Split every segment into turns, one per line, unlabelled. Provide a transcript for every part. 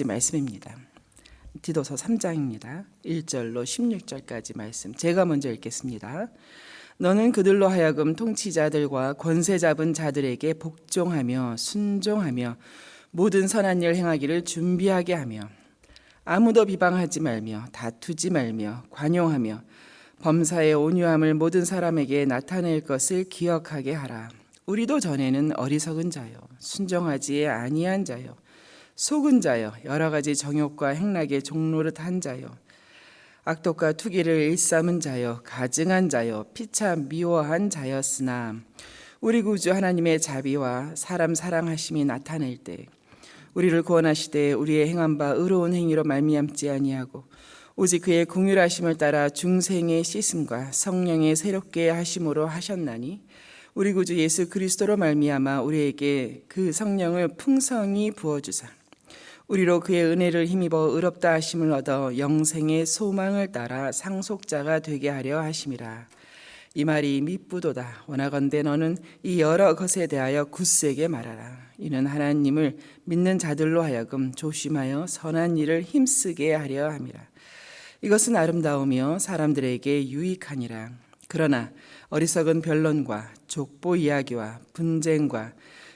말씀입니다. 디도서 3장입니다. 1절로 16절까지 말씀 제가 먼저 읽겠습니다. 너는 그들로 하여금 통치자들과 권세 잡은 자들에게 복종하며 순종하며 모든 선한 일 행하기를 준비하게 하며 아무도 비방하지 말며 다투지 말며 관용하며 범사의 온유함을 모든 사람에게 나타낼 것을 기억하게 하라. 우리도 전에는 어리석은 자요 순종하지 아니한 자요 속은 자여 여러 가지 정욕과 행락의 종노릇한 자여 악독과 투기를 일삼은 자여 가증한 자여 피차 미워한 자였으나 우리 구주 하나님의 자비와 사람 사랑하심이 나타낼 때 우리를 구원하시되 우리의 행한 바 의로운 행위로 말미암지 아니하고 오직 그의 긍휼하심을 따라 중생의 씻음과 성령의 새롭게 하심으로 하셨나니 우리 구주 예수 그리스도로 말미암아 우리에게 그 성령을 풍성히 부어주사 우리로 그의 은혜를 힘입어 의롭다 하심을 얻어 영생의 소망을 따라 상속자가 되게 하려 하심이라. 이 말이 미쁘도다. 원하건대 너는 이 여러 것에 대하여 굳세게 말하라. 이는 하나님을 믿는 자들로 하여금 조심하여 선한 일을 힘쓰게 하려 함이라. 이것은 아름다우며 사람들에게 유익하니라. 그러나 어리석은 변론과 족보 이야기와 분쟁과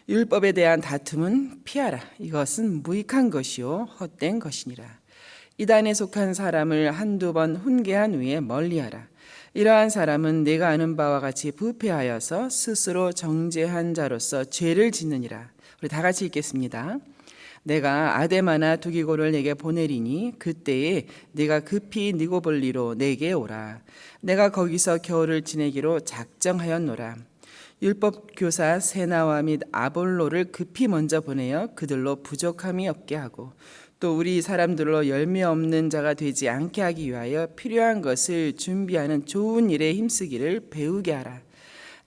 율법에 대한 다툼은 피하라. 이것은 무익한 것이요 헛된 것이니라. 이단에 속한 사람을 한두 번 훈계한 후에 멀리하라. 이러한 사람은 내가 아는 바와 같이 부패하여서 스스로 정죄한 자로서 죄를 짓느니라. 우리 다 같이 읽겠습니다. 내가 아데마나 두기고를 내게 보내리니 그때에 네가 급히 니고볼리로 내게 오라. 내가 거기서 겨울을 지내기로 작정하였노라. 율법 교사 세나와 및 아볼로를 급히 먼저 보내어 그들로 부족함이 없게 하고 또 우리 사람들로 열매 없는 자가 되지 않게 하기 위하여 필요한 것을 준비하는 좋은 일에 힘쓰기를 배우게 하라.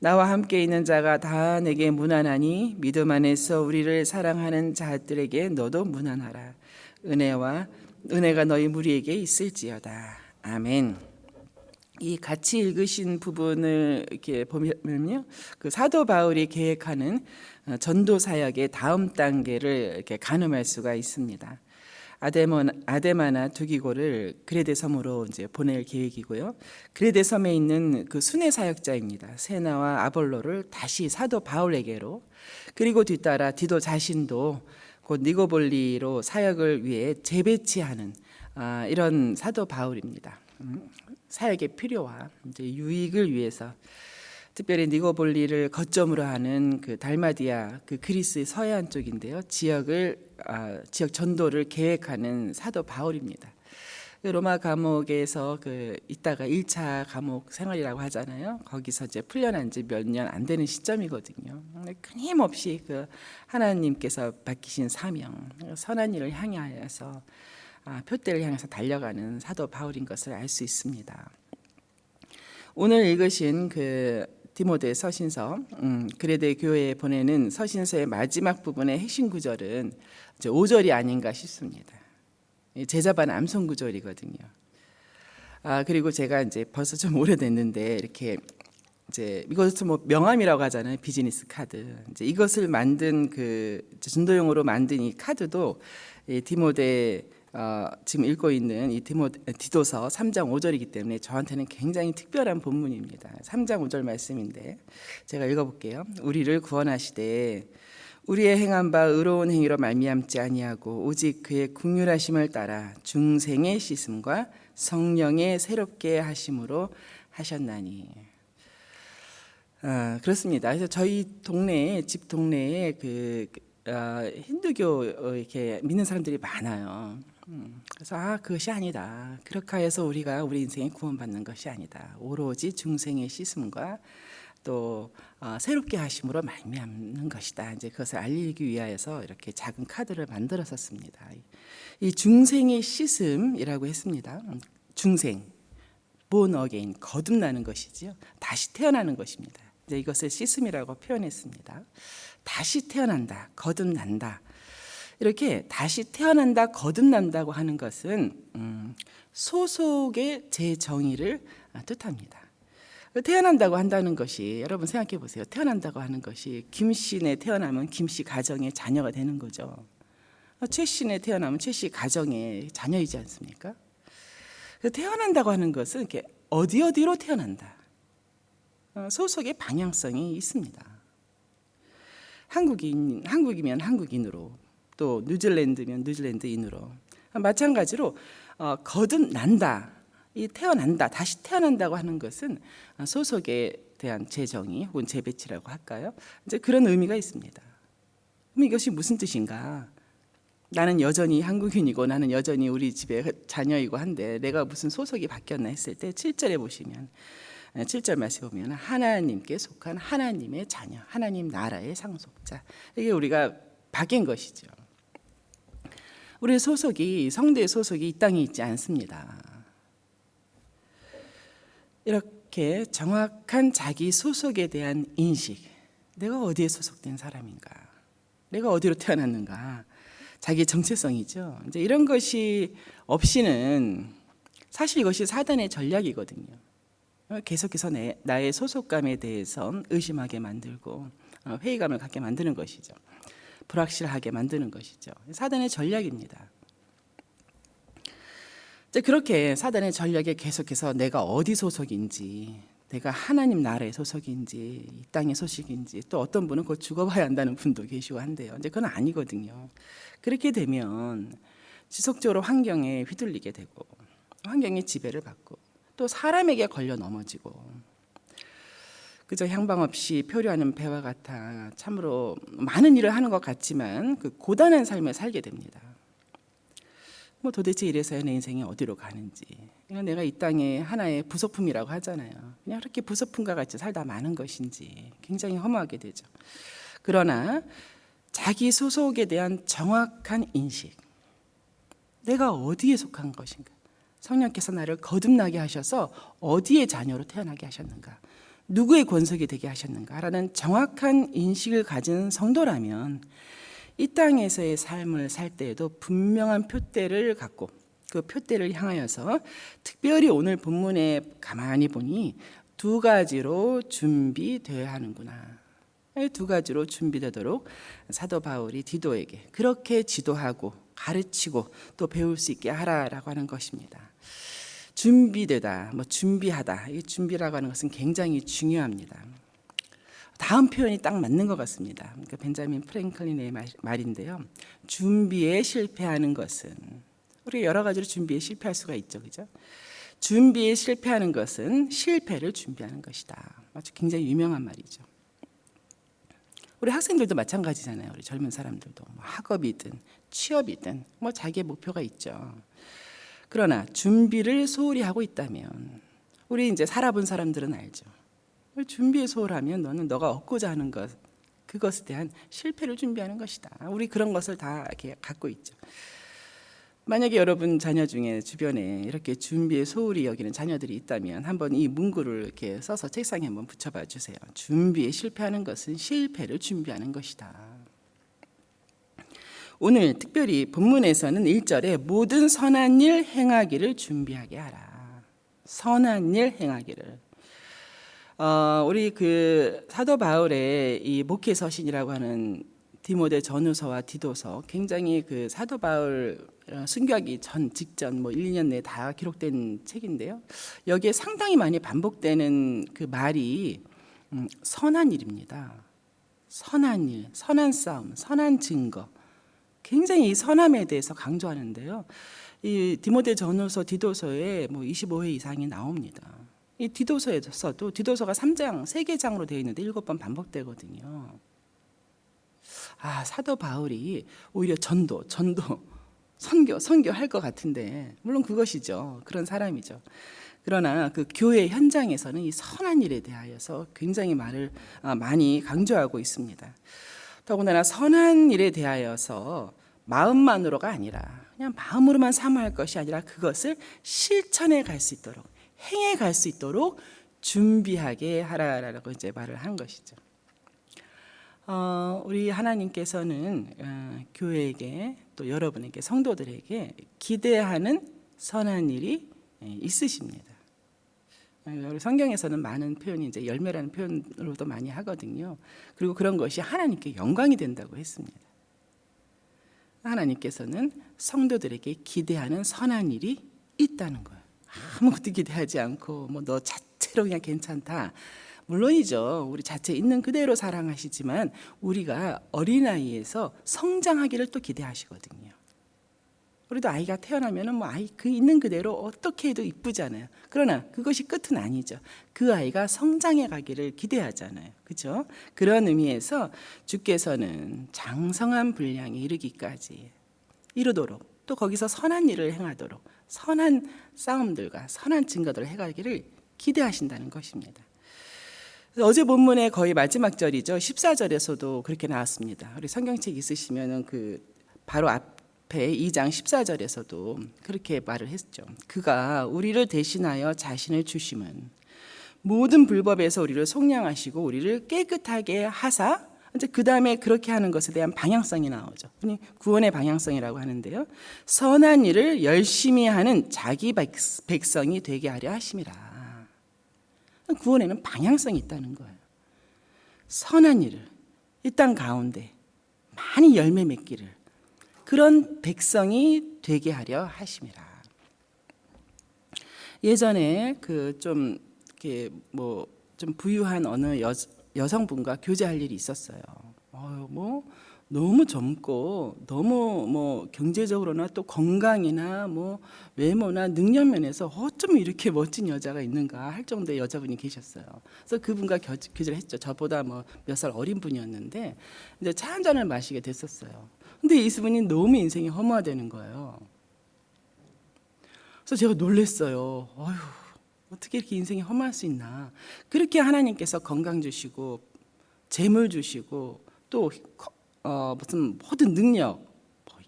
나와 함께 있는 자가 다 내게 무난하니 믿음 안에서 우리를 사랑하는 자들에게 너도 무난하라. 은혜가 너희 무리에게 있을지어다. 아멘. 이 같이 읽으신 부분을 이렇게 보면요, 그 사도 바울이 계획하는 전도 사역의 다음 단계를 이렇게 가늠할 수가 있습니다. 아데마나 두기고를 그레데 섬으로 이제 보낼 계획이고요. 그레데 섬에 있는 그 순회 사역자입니다. 세나와 아볼로를 다시 사도 바울에게로, 그리고 뒤따라 디도 자신도 곧 니고볼리로 사역을 위해 재배치하는 이런 사도 바울입니다. 사역의 필요와 이제 유익을 위해서 특별히 니고볼리를 거점으로 하는 그 달마디아, 그 그리스의 서해안 쪽인데요, 지역 전도를 계획하는 사도 바울입니다. 로마 감옥에서 있다가 1차 감옥 생활이라고 하잖아요. 거기서 이제 풀려난 지 몇 년 안 되는 시점이거든요. 끊임없이 그 하나님께서 맡기신 사명, 선한 일을 향하여서 표대를 향해서 달려가는 사도 바울인 것을 알 수 있습니다. 오늘 읽으신 그 디모데 서신서, 그레데 교회에 보내는 서신서의 마지막 부분의 핵심 구절은 이제 5절이 아닌가 싶습니다. 제자반 암송 구절이거든요. 그리고 제가 이제 벌써 좀 오래됐는데 이렇게 이제 이것을 뭐 명함이라고 하잖아요. 비즈니스 카드. 이제 이것을 만든 그 전도용으로 만든 이 카드도 디모데 지금 읽고 있는 이 디도서 3장 5절이기 때문에 저한테는 굉장히 특별한 본문입니다. 3장 5절 말씀인데 제가 읽어볼게요. 우리를 구원하시되 우리의 행한 바 의로운 행위로 말미암지 아니하고 오직 그의 긍휼하심을 따라 중생의 씻음과 성령의 새롭게 하심으로 하셨나니. 그렇습니다. 그래서 저희 집 동네에 힌두교 이렇게 믿는 사람들이 많아요. 그래서 그것이 아니다. 그렇게 해서 우리가 우리 인생에 구원받는 것이 아니다. 오로지 중생의 씻음과 또 새롭게 하심으로 말미암는 것이다. 이제 그것을 알리기 위하여서 이렇게 작은 카드를 만들었었습니다. 이 중생의 씻음이라고 했습니다. 중생, born again, 거듭나는 것이지요. 다시 태어나는 것입니다. 이제 이것을 씻음이라고 표현했습니다. 다시 태어난다, 거듭난다. 이렇게 다시 태어난다, 거듭난다고 하는 것은 소속의 재정의를 뜻합니다. 태어난다고 한다는 것이, 여러분 생각해 보세요. 태어난다고 하는 것이 김씨네 태어나면 김씨 가정의 자녀가 되는 거죠. 최신에 태어나면 최씨 가정의 자녀이지 않습니까? 그래서 태어난다고 하는 것은 이렇게 어디로 태어난다. 소속의 방향성이 있습니다. 한국이면 한국인으로, 또 뉴질랜드면 뉴질랜드인으로, 마찬가지로 거듭난다, 이 태어난다, 다시 태어난다고 하는 것은 소속에 대한 재정의 혹은 재배치라고 할까요? 이제 그런 의미가 있습니다. 그럼 이것이 무슨 뜻인가? 나는 여전히 한국인이고 나는 여전히 우리 집의 자녀이고 한데 내가 무슨 소속이 바뀌었나 했을 때 7절에 보시면, 7절 말씀 보면 하나님께 속한 하나님의 자녀, 하나님 나라의 상속자, 이게 우리가 바뀐 것이죠. 우리의 소속이, 성도의 소속이 이 땅에 있지 않습니다. 이렇게 정확한 자기 소속에 대한 인식, 내가 어디에 소속된 사람인가, 내가 어디로 태어났는가, 자기의 정체성이죠. 이제 이런 것이 없이는 사실 이것이 사단의 전략이거든요. 계속해서 나의 소속감에 대해서 의심하게 만들고 회의감을 갖게 만드는 것이죠. 불확실하게 만드는 것이죠. 사단의 전략입니다. 그렇게 사단의 전략에 계속해서 내가 어디 소속인지, 내가 하나님 나라의 소속인지, 이 땅의 소식인지, 또 어떤 분은 곧 죽어봐야 한다는 분도 계시고 한데요. 이제 그건 아니거든요. 그렇게 되면 지속적으로 환경에 휘둘리게 되고, 환경의 지배를 받고, 또 사람에게 걸려 넘어지고, 그저 향방 없이 표류하는 배와 같아 참으로 많은 일을 하는 것 같지만 그 고단한 삶을 살게 됩니다. 도대체 이래서야 내 인생이 어디로 가는지, 그냥 내가 이 땅에 하나의 부속품이라고 하잖아요. 그냥 그렇게 부속품과 같이 살다 마는 것인지 굉장히 허무하게 되죠. 그러나 자기 소속에 대한 정확한 인식, 내가 어디에 속한 것인가, 성령께서 나를 거듭나게 하셔서 어디의 자녀로 태어나게 하셨는가, 누구의 권속이 되게 하셨는가라는 정확한 인식을 가진 성도라면 이 땅에서의 삶을 살 때에도 분명한 표대를 갖고 그 표대를 향하여서, 특별히 오늘 본문에 가만히 보니 두 가지로 준비되어야 하는구나, 두 가지로 준비되도록 사도 바울이 디도에게 그렇게 지도하고 가르치고 또 배울 수 있게 하라라고 하는 것입니다. 준비되다, 준비하다, 이 준비라고 하는 것은 굉장히 중요합니다. 다음 표현이 딱 맞는 것 같습니다. 그러니까 벤자민 프랭클린의 말인데요. 준비에 실패하는 것은, 우리가 여러 가지로 준비에 실패할 수가 있죠, 그죠? 준비에 실패하는 것은 실패를 준비하는 것이다. 아주 굉장히 유명한 말이죠. 우리 학생들도 마찬가지잖아요. 우리 젊은 사람들도 학업이든 취업이든 자기의 목표가 있죠. 그러나 준비를 소홀히 하고 있다면, 우리 이제 살아본 사람들은 알죠. 준비에 소홀하면 너는 너가 얻고자 하는 것, 그것에 대한 실패를 준비하는 것이다. 우리 그런 것을 다 이렇게 갖고 있죠. 만약에 여러분 자녀 중에 주변에 이렇게 준비에 소홀히 여기는 자녀들이 있다면 한번 이 문구를 이렇게 써서 책상에 한번 붙여봐 주세요. 준비에 실패하는 것은 실패를 준비하는 것이다. 오늘 특별히 본문에서는 1절에 모든 선한 일 행하기를 준비하게 하라. 선한 일 행하기를. 우리 그 사도 바울의 이 목회 서신이라고 하는 디모데 전후서와 디도서, 굉장히 그 사도 바울 순교하기 직전 1, 2년 내에 다 기록된 책인데요. 여기에 상당히 많이 반복되는 그 말이 선한 일입니다. 선한 일, 선한 싸움, 선한 증거. 굉장히 이 선함에 대해서 강조하는데요. 이 디모데 전후서, 디도서에 25회 이상이 나옵니다. 이 디도서에서도 디도서가 3장, 3개 장으로 되어 있는데 7번 반복되거든요. 사도 바울이 오히려 전도, 선교할 것 같은데, 물론 그것이죠. 그런 사람이죠. 그러나 그 교회 현장에서는 이 선한 일에 대하여서 굉장히 말을 많이 강조하고 있습니다. 더군다나 선한 일에 대하여서 마음만으로가 아니라 그냥 마음으로만 사모할 것이 아니라 그것을 실천해 갈 수 있도록, 행해 갈 수 있도록 준비하게 하라라고 이제 말을 한 것이죠. 우리 하나님께서는 교회에게, 또 여러분에게, 성도들에게 기대하는 선한 일이 있으십니다. 우리 성경에서는 많은 표현이 이제 열매라는 표현으로도 많이 하거든요. 그리고 그런 것이 하나님께 영광이 된다고 했습니다. 하나님께서는 성도들에게 기대하는 선한 일이 있다는 거예요. 아무것도 기대하지 않고 뭐 너 자체로 그냥 괜찮다. 물론이죠. 우리 자체 있는 그대로 사랑하시지만 우리가 어린아이에서 성장하기를 또 기대하시거든요. 우리도 아이가 태어나면은 뭐 아이 그 있는 그대로 어떻게 해도 이쁘잖아요. 그러나 그것이 끝은 아니죠. 그 아이가 성장해 가기를 기대하잖아요. 그렇죠? 그런 의미에서 주께서는 장성한 분량에 이르기까지 이르도록 또 거기서 선한 일을 행하도록 선한 싸움들과 선한 증거들을 해가기를 기대하신다는 것입니다. 어제 본문의 거의 마지막 절이죠. 14절에서도 그렇게 나왔습니다. 우리 성경책 있으시면은 그 바로 앞에 2장 14절에서도 그렇게 말을 했죠. 그가 우리를 대신하여 자신을 주심은 모든 불법에서 우리를 속량하시고 우리를 깨끗하게 하사, 이제 그 다음에 그렇게 하는 것에 대한 방향성이 나오죠. 구원의 방향성이라고 하는데요. 선한 일을 열심히 하는 자기 백성이 되게 하려 하심이라. 구원에는 방향성이 있다는 거예요. 선한 일을 이 땅 가운데 많이 열매 맺기를 그런 백성이 되게 하려 하심이라. 예전에 그 좀 이렇게 뭐 좀 부유한 어느 여성분과 교제할 일이 있었어요. 뭐 너무 젊고 너무 뭐 경제적으로나 또 건강이나 뭐 외모나 능력 면에서 어쩜 이렇게 멋진 여자가 있는가 할 정도의 여자분이 계셨어요. 그래서 그분과 교제를 했죠. 저보다 뭐 몇 살 어린 분이었는데 이제 차 한 잔을 마시게 됐었어요. 근데 이분이 너무 인생이 허무하다는 거예요. 그래서 제가 놀랐어요. 어휴, 어떻게 이렇게 인생이 험할 수 있나. 그렇게 하나님께서 건강 주시고 재물 주시고 또 무슨 모든 능력,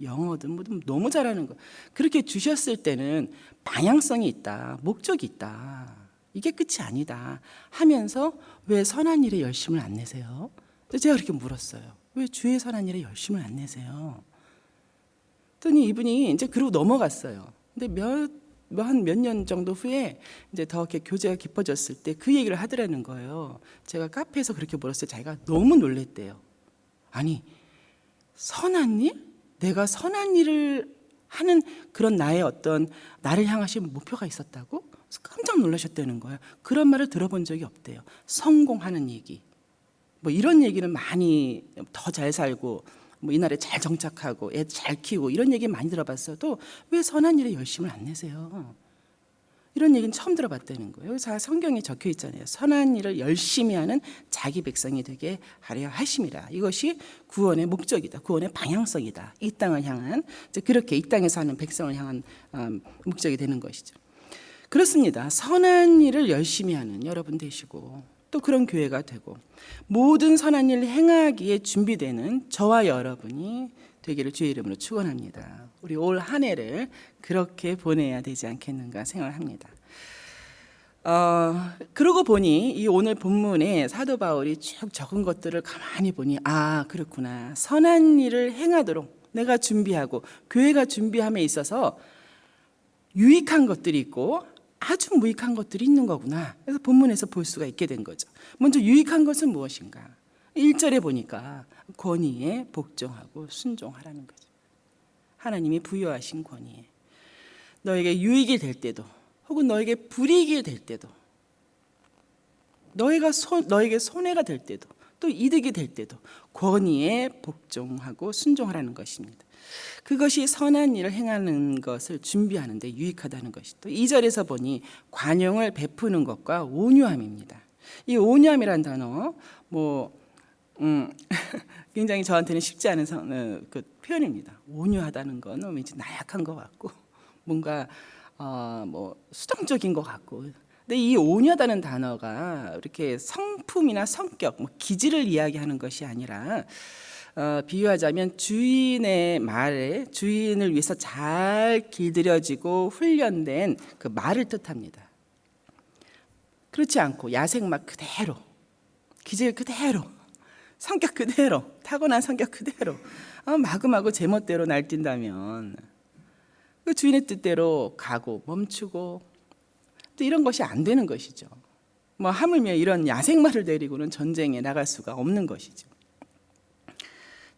영어든 뭐든 너무 잘하는 거 그렇게 주셨을 때는 방향성이 있다, 목적이 있다. 이게 끝이 아니다 하면서 왜 선한 일에 열심을 안 내세요? 제가 그렇게 물었어요. 왜 주의 선한 일에 열심을 안 내세요? 그랬더니 이분이 이제 그러고 넘어갔어요. 근데 한 몇 년 정도 후에 이제 더 이렇게 교제가 깊어졌을 때 그 얘기를 하더라는 거예요. 제가 카페에서 그렇게 물었을 때 자기가 너무 놀랬대요. 아니, 선한 일? 내가 선한 일을 하는 그런 나의 어떤 나를 향하신 목표가 있었다고? 그래서 깜짝 놀라셨다는 거예요. 그런 말을 들어본 적이 없대요. 성공하는 얘기. 뭐 이런 얘기는 많이 더 잘 살고 뭐 이날에 잘 정착하고 애 잘 키우고 이런 얘기 많이 들어봤어도 왜 선한 일에 열심을 안 내세요? 이런 얘기는 처음 들어봤다는 거예요. 그래서 성경에 적혀 있잖아요. 선한 일을 열심히 하는 자기 백성이 되게 하려 하심이라. 이것이 구원의 목적이다. 구원의 방향성이다. 이 땅을 향한 그렇게 이 땅에 사는 백성을 향한 목적이 되는 것이죠. 그렇습니다. 선한 일을 열심히 하는 여러분 되시고 또 그런 교회가 되고 모든 선한 일을 행하기에 준비되는 저와 여러분이 되기를 주의 이름으로 축원합니다. 우리 올 한 해를 그렇게 보내야 되지 않겠는가 생각을 합니다. 그러고 보니 이 오늘 본문에 사도 바울이 쭉 적은 것들을 가만히 보니 그렇구나. 선한 일을 행하도록 내가 준비하고 교회가 준비함에 있어서 유익한 것들이 있고 아주 무익한 것들이 있는 거구나. 그래서 본문에서 볼 수가 있게 된 거죠. 먼저 유익한 것은 무엇인가? 1절에 보니까 권위에 복종하고 순종하라는 거죠. 하나님이 부여하신 권위에 너에게 유익이 될 때도 혹은 너에게 불이익이 될 때도 너에게 손해가 될 때도 또 이득이 될 때도 권위에 복종하고 순종하라는 것입니다. 그것이 선한 일을 행하는 것을 준비하는 데 유익하다는 것이 또 2절에서 보니 관용을 베푸는 것과 온유함입니다. 이 온유함이라는 단어 굉장히 저한테는 쉽지 않은 그 표현입니다. 온유하다는 건 왠지 나약한 것 같고 뭔가 수동적인 것 같고. 근데 이 온유하다는 단어가 이렇게 성품이나 성격, 기질을 이야기하는 것이 아니라 비유하자면 주인의 말에 주인을 위해서 잘 길들여지고 훈련된 그 말을 뜻합니다. 그렇지 않고 야생마 그대로, 기질 그대로, 성격 그대로, 타고난 성격 그대로 마구마구 제멋대로 날뛴다면 그 주인의 뜻대로 가고 멈추고 또 이런 것이 안 되는 것이죠. 하물며 이런 야생마를 데리고는 전쟁에 나갈 수가 없는 것이죠.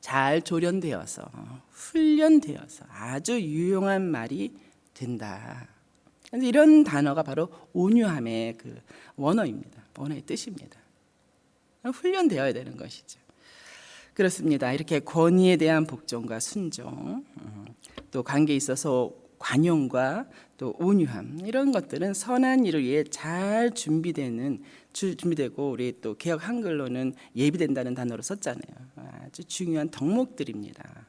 잘 조련되어서 훈련되어서 아주 유용한 말이 된다. 이런 단어가 바로 온유함의 그 원어입니다. 원어의 뜻입니다. 훈련되어야 되는 것이죠. 그렇습니다. 이렇게 권위에 대한 복종과 순종, 또 관계에 있어서 관용과 또 온유함, 이런 것들은 선한 일을 위해 잘 준비되고 우리 또 개역 한글로는 예비된다는 단어로 썼잖아요. 아주 중요한 덕목들입니다.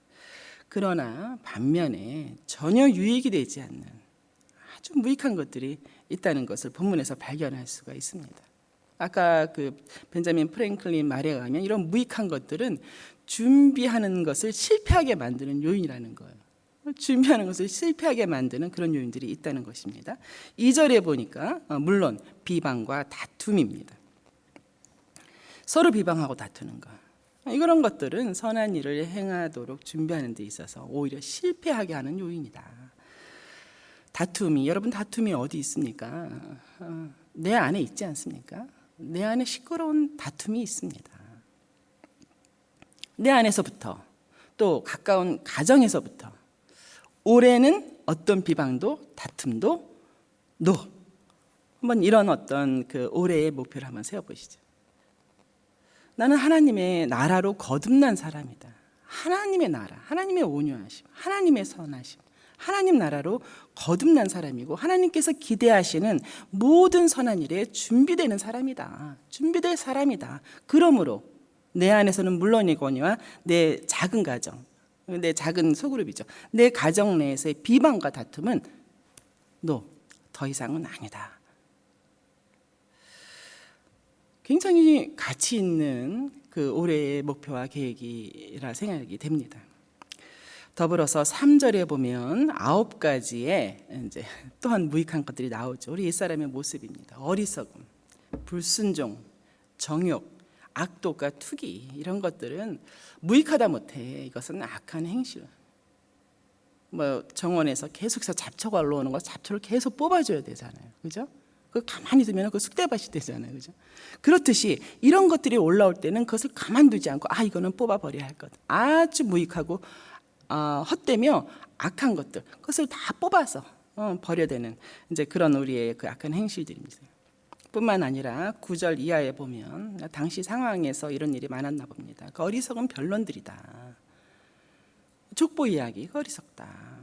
그러나 반면에 전혀 유익이 되지 않는 아주 무익한 것들이 있다는 것을 본문에서 발견할 수가 있습니다. 아까 그 벤자민 프랭클린 말에 의하면 이런 무익한 것들은 준비하는 것을 실패하게 만드는 요인이라는 거예요. 준비하는 것을 실패하게 만드는 그런 요인들이 있다는 것입니다. 2절에 보니까 물론 비방과 다툼입니다. 서로 비방하고 다투는 것, 이런 것들은 선한 일을 행하도록 준비하는 데 있어서 오히려 실패하게 하는 요인이다. 여러분 다툼이 어디 있습니까? 내 안에 있지 않습니까? 내 안에 시끄러운 다툼이 있습니다. 내 안에서부터 또 가까운 가정에서부터 올해는 어떤 비방도 다툼도 NO. 한번 이런 어떤 그 올해의 목표를 한번 세워보시죠. 나는 하나님의 나라로 거듭난 사람이다. 하나님의 나라, 하나님의 온유하심, 하나님의 선하심, 하나님 나라로 거듭난 사람이고 하나님께서 기대하시는 모든 선한 일에 준비되는 사람이다. 준비될 사람이다. 그러므로 내 안에서는 물론이거니와 내 작은 가정, 내 작은 소그룹이죠. 내 가정 내에서의 비방과 다툼은 NO, 더 이상은 아니다. 굉장히 가치 있는 그 올해의 목표와 계획이라 생각이 됩니다. 더불어서 3절에 보면 9가지의 이제 또한 무익한 것들이 나오죠. 우리 옛사람의 모습입니다. 어리석음, 불순종, 정욕, 악독과 투기, 이런 것들은 무익하다 못해 이것은 악한 행실. 정원에서 계속해서 잡초가 올라오는 거 잡초를 계속 뽑아줘야 되잖아요. 그죠? 그 가만히 두면 그 쑥대밭이 되잖아요. 그죠? 그렇듯이 이런 것들이 올라올 때는 그것을 가만두지 않고 이거는 뽑아버려야 할 것. 아주 무익하고 헛되며 악한 것들, 그것을 다 뽑아서 버려야 되는 이제 그런 우리의 그 악한 행실들입니다. 뿐만 아니라 9절 이하에 보면 당시 상황에서 이런 일이 많았나 봅니다. 그 어리석은 변론들이다. 족보 이야기, 어리석다.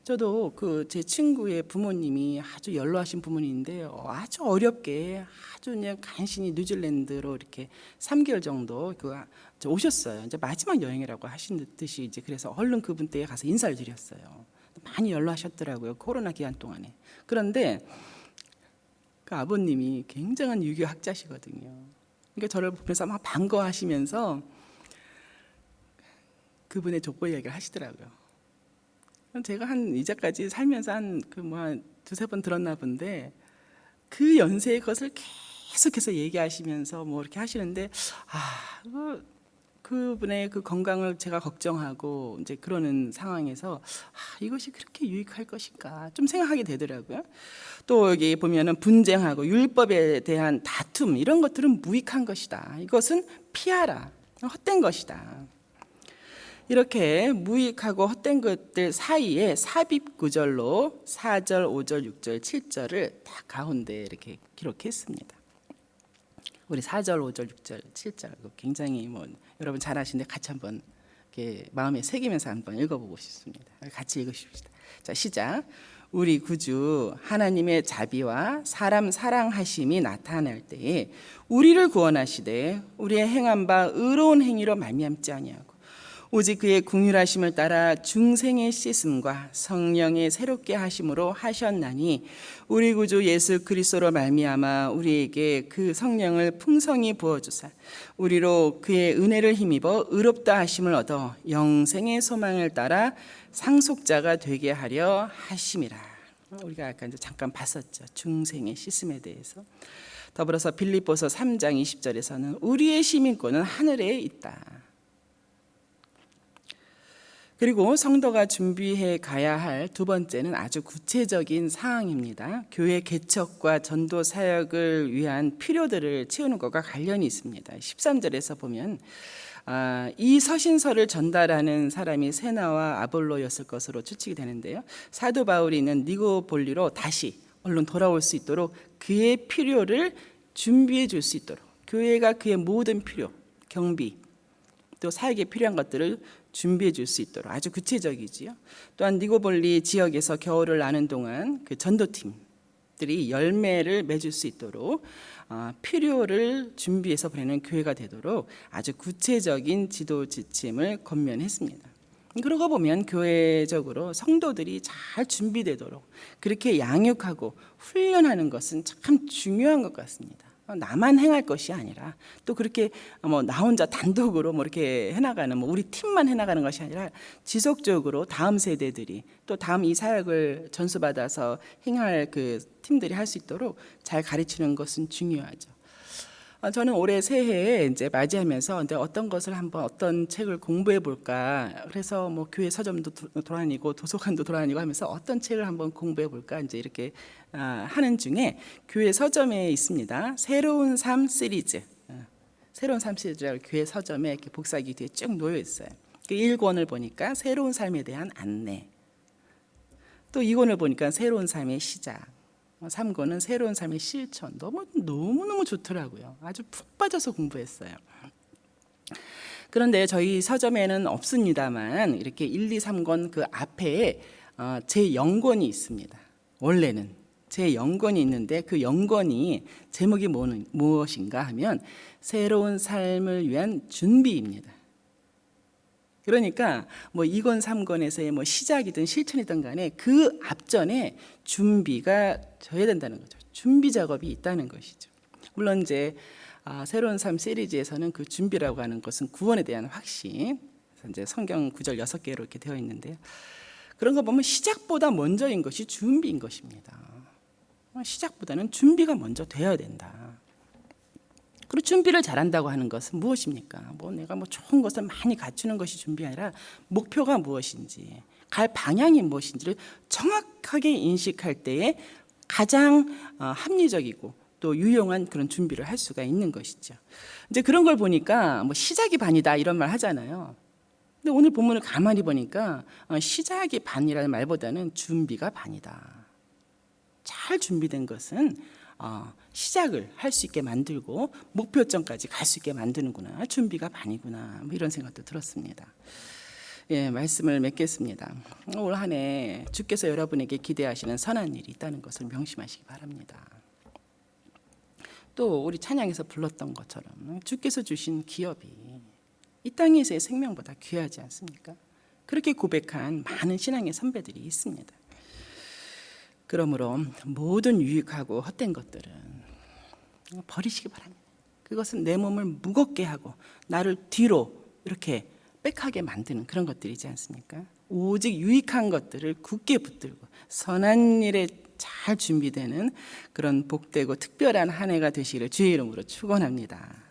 저도 그 제 친구의 부모님이 아주 연로하신 부모님인데 아주 어렵게 아주 그냥 간신히 뉴질랜드로 이렇게 3개월 정도 오셨어요. 이제 마지막 여행이라고 하신 듯이 이제 그래서 얼른 그분 댁에 가서 인사를 드렸어요. 많이 연로하셨더라고요. 코로나 기간 동안에. 그런데 그 아버님이 굉장한 유교학자시거든요. 그러니까 저를 보면서 막 반가워하시면서 그분의 족보 이야기를 하시더라고요. 제가 이제까지 살면서 한 두세 번 들었나 본데 그 연세의 것을 계속해서 얘기하시면서 이렇게 하시는데 그분의 그 건강을 제가 걱정하고 이제 그러는 상황에서 이것이 그렇게 유익할 것인가 좀 생각하게 되더라고요. 또 여기 보면은 분쟁하고 율법에 대한 다툼, 이런 것들은 무익한 것이다. 이것은 피하라. 헛된 것이다. 이렇게 무익하고 헛된 것들 사이에 삽입 구절로 4절, 5절, 6절, 7절을 다 가운데 이렇게 기록했습니다. 우리 4절, 5절, 6절, 7절 굉장히 여러분 잘 아시는데 같이 한번 이렇게 마음에 새기면서 한번 읽어보고 싶습니다. 같이 읽으십시다. 자, 시작. 우리 구주 하나님의 자비와 사람 사랑하심이 나타날 때에 우리를 구원하시되 우리의 행한 바 의로운 행위로 말미암지 아니하고 오직 그의 궁휼하심을 따라 중생의 씻음과 성령의 새롭게 하심으로 하셨나니 우리 구주 예수 그리스도로 말미암아 우리에게 그 성령을 풍성히 부어주사 우리로 그의 은혜를 힘입어 의롭다 하심을 얻어 영생의 소망을 따라 상속자가 되게 하려 하심이라. 우리가 아까 이제 잠깐 봤었죠. 중생의 씻음에 대해서. 더불어서 빌립보서 3장 20절에서는 우리의 시민권은 하늘에 있다. 그리고 성도가 준비해 가야 할 두 번째는 아주 구체적인 사항입니다. 교회 개척과 전도 사역을 위한 필요들을 채우는 것과 관련이 있습니다. 13절에서 보면 이 서신서를 전달하는 사람이 세나와 아볼로였을 것으로 추측이 되는데요. 사도 바울이 있는 니고볼리로 다시 얼른 돌아올 수 있도록 그의 필요를 준비해 줄 수 있도록, 교회가 그의 모든 필요, 경비, 또 사역에 필요한 것들을 준비해 줄 수 있도록 아주 구체적이지요. 또한 니고볼리 지역에서 겨울을 나는 동안 그 전도팀들이 열매를 맺을 수 있도록 필요를 준비해서 보내는 교회가 되도록 아주 구체적인 지도 지침을 권면했습니다. 그러고 보면 교회적으로 성도들이 잘 준비되도록 그렇게 양육하고 훈련하는 것은 참 중요한 것 같습니다. 나만 행할 것이 아니라 또 그렇게 나 혼자 단독으로 이렇게 해나가는 우리 팀만 해나가는 것이 아니라 지속적으로 다음 세대들이 또 다음 이 사역을 전수받아서 행할 그 팀들이 할 수 있도록 잘 가르치는 것은 중요하죠. 저는 올해 새해에 이제 맞이하면서 어떤 것을 한번 어떤 책을 공부해 볼까. 그래서 교회 서점도 돌아다니고 도서관도 돌아다니고 하면서 어떤 책을 한번 공부해 볼까 이제 이렇게 하는 중에 교회 서점에 있습니다. 새로운 삶 시리즈. 새로운 삶 시리즈라고 교회 서점에 이렇게 복사기 뒤에 쭉 놓여 있어요. 그 1권을 보니까 새로운 삶에 대한 안내. 또 2권을 보니까 새로운 삶의 시작. 3권은 새로운 삶의 실천. 너무너무 좋더라고요. 아주 푹 빠져서 공부했어요. 그런데 저희 서점에는 없습니다만 이렇게 1, 2, 3권 그 앞에 제 영권이 있습니다. 원래는 제 영권이 있는데 그 영권이 제목이 무엇인가 하면 새로운 삶을 위한 준비입니다. 그러니까 2권, 3권에서의 시작이든 실천이든 간에 그 앞전에 준비가 져야 된다는 거죠. 준비 작업이 있다는 것이죠. 물론 이제 새로운 삶 시리즈에서는 그 준비라고 하는 것은 구원에 대한 확신. 그래서 이제 성경 구절 6개로 이렇게 되어 있는데요. 그런 거 보면 시작보다 먼저인 것이 준비인 것입니다. 시작보다는 준비가 먼저 되어야 된다. 그리고 준비를 잘한다고 하는 것은 무엇입니까? 내가 좋은 것을 많이 갖추는 것이 준비 아니라 목표가 무엇인지, 갈 방향이 무엇인지를 정확하게 인식할 때에 가장 합리적이고 또 유용한 그런 준비를 할 수가 있는 것이죠. 이제 그런 걸 보니까 시작이 반이다 이런 말 하잖아요. 근데 오늘 본문을 가만히 보니까 시작이 반이라는 말보다는 준비가 반이다. 잘 준비된 것은 시작을 할 수 있게 만들고 목표점까지 갈 수 있게 만드는구나. 준비가 반이구나. 이런 생각도 들었습니다. 예, 말씀을 맺겠습니다. 올 한 해 주께서 여러분에게 기대하시는 선한 일이 있다는 것을 명심하시기 바랍니다. 또 우리 찬양에서 불렀던 것처럼 주께서 주신 기업이 이 땅에서의 생명보다 귀하지 않습니까? 그렇게 고백한 많은 신앙의 선배들이 있습니다. 그러므로 모든 유익하고 헛된 것들은 버리시기 바랍니다. 그것은 내 몸을 무겁게 하고 나를 뒤로 이렇게 빽하게 만드는 그런 것들이지 않습니까? 오직 유익한 것들을 굳게 붙들고 선한 일에 잘 준비되는 그런 복되고 특별한 한 해가 되시기를 주의 이름으로 축원합니다.